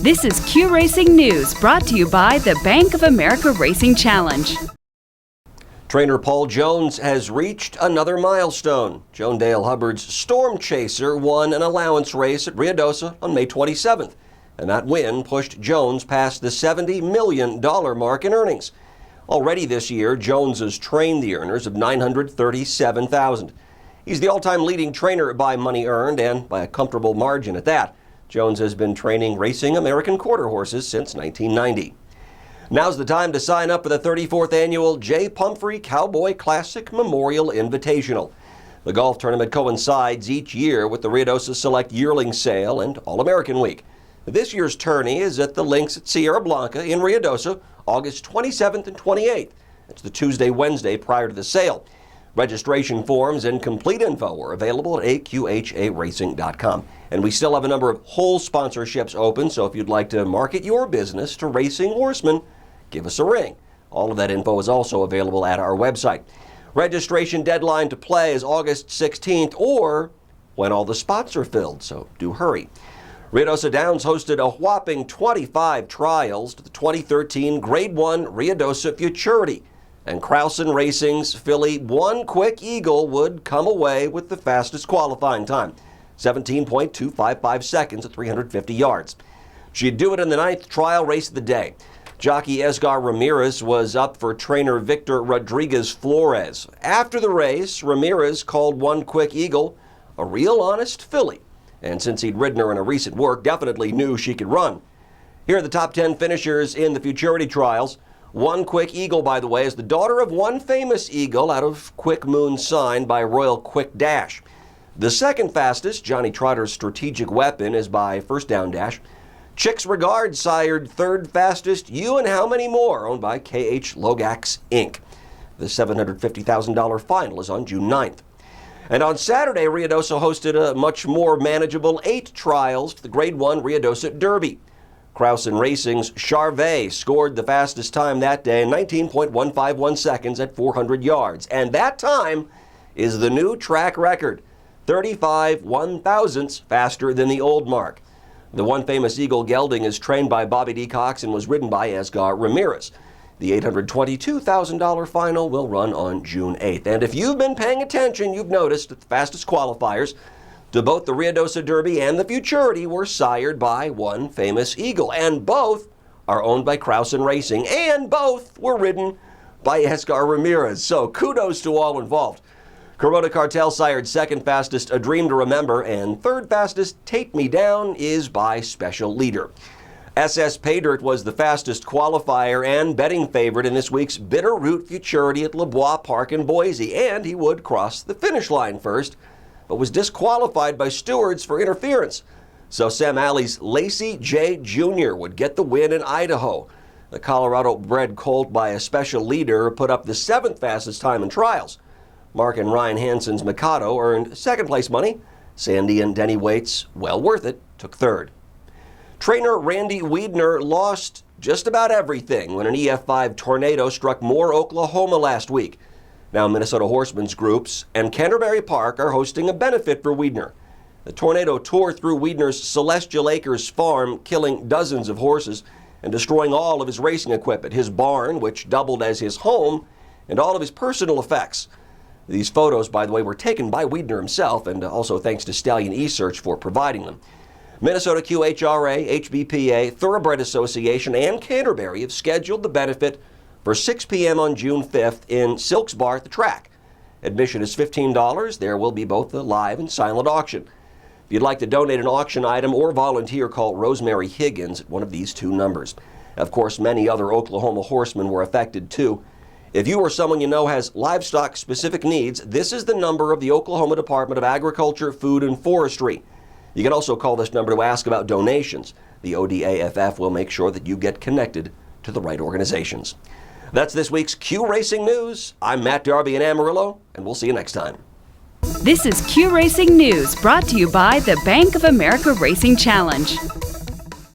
This is Q Racing News, brought to you by the Bank of America Racing Challenge. Trainer Paul Jones has reached another milestone. Joan Dale Hubbard's Storm Chaser won an allowance race at Ruidoso on May 27th, and that win pushed Jones past the $70 million mark in earnings. Already this year, Jones has trained the earners of $937,000. He's the all-time leading trainer by money earned, and by a comfortable margin at that. Jones has been training racing American quarter horses since 1990. Now's the time to sign up for the 34th annual J. Pumphrey Cowboy Classic Memorial Invitational. The golf tournament coincides each year with the Ruidoso Select Yearling Sale and All-American Week. This year's tourney is at the links at Sierra Blanca in Ruidoso, August 27th and 28th. It's the Tuesday-Wednesday prior to the sale. Registration forms and complete info are available at AQHARacing.com. And we still have a number of whole sponsorships open, so if you'd like to market your business to racing horsemen, give us a ring. All of that info is also available at our website. Registration deadline to play is August 16th or when all the spots are filled, so do hurry. Ruidoso Downs hosted a whopping 25 trials to the 2013 Grade 1 Ruidoso Futurity, and Krausen Racing's filly One Quick Eagle would come away with the fastest qualifying time, 17.255 seconds at 350 yards. She'd do it in the 9th trial race of the day. Jockey Edgar Ramirez was up for trainer Victor Rodriguez Flores. After the race, Ramirez called One Quick Eagle a real honest filly, and since he'd ridden her in a recent work, definitely knew she could run. Here are the top 10 finishers in the Futurity trials. One Quick Eagle, by the way, is the daughter of one famous eagle out of Quick Moon Sign by Royal Quick Dash. The second fastest, Johnny Trotter's Strategic Weapon, is by First Down Dash. Chick's Regard sired third fastest, You and How Many More, owned by K.H. Logax, Inc. The $750,000 final is on June 9th. And on Saturday, Ruidoso hosted a much more manageable 8 trials to the Grade 1 Ruidoso Derby. Krausen Racing's Charvet scored the fastest time that day in 19.151 seconds at 400 yards. And that time is the new track record, 35 1/1000ths faster than the old mark. The one famous eagle gelding is trained by Bobby D. Cox and was ridden by Edgar Ramirez. The $822,000 final will run on June 8th. And if you've been paying attention, you've noticed that the fastest qualifiers to both the Ruidoso Derby and the Futurity were sired by one famous eagle. And both are owned by Krausen Racing, and both were ridden by Edgar Ramirez. So kudos to all involved. Corona Cartel sired second fastest A Dream to Remember, and third fastest Take Me Down is by Special Leader. SS Paydirt was the fastest qualifier and betting favorite in this week's Bitterroot Futurity at LeBois Park in Boise, and he would cross the finish line first, but was disqualified by stewards for interference. So Sam Alley's Lacey J. Jr. would get the win in Idaho. The Colorado-bred colt by a Special Leader put up the 7th fastest time in trials. Mark and Ryan Hansen's Mikado earned second place money. Sandy and Denny Waite's Well Worth It took third. Trainer Randy Wiedner lost just about everything when an EF5 tornado struck Moore, Oklahoma last week. Now Minnesota Horsemen's Groups and Canterbury Park are hosting a benefit for Wiedner. The tornado tore through Wiedner's Celestial Acres farm, killing dozens of horses and destroying all of his racing equipment, his barn, which doubled as his home, and all of his personal effects. These photos, by the way, were taken by Wiedner himself, and also thanks to Stallion eSearch for providing them. Minnesota QHRA, HBPA, Thoroughbred Association, and Canterbury have scheduled the benefit for 6 p.m. on June 5th in Silks Bar at the track. Admission is $15. There will be both a live and silent auction. If you'd like to donate an auction item or volunteer, call Rosemary Higgins at one of these 2 numbers. Of course, many other Oklahoma horsemen were affected too. If you or someone you know has livestock-specific needs, this is the number of the Oklahoma Department of Agriculture, Food, and Forestry. You can also call this number to ask about donations. The ODAFF will make sure that you get connected to the right organizations. That's this week's Q Racing News. I'm Matt Darby in Amarillo, and we'll see you next time. This is Q Racing News, brought to you by the Bank of America Racing Challenge.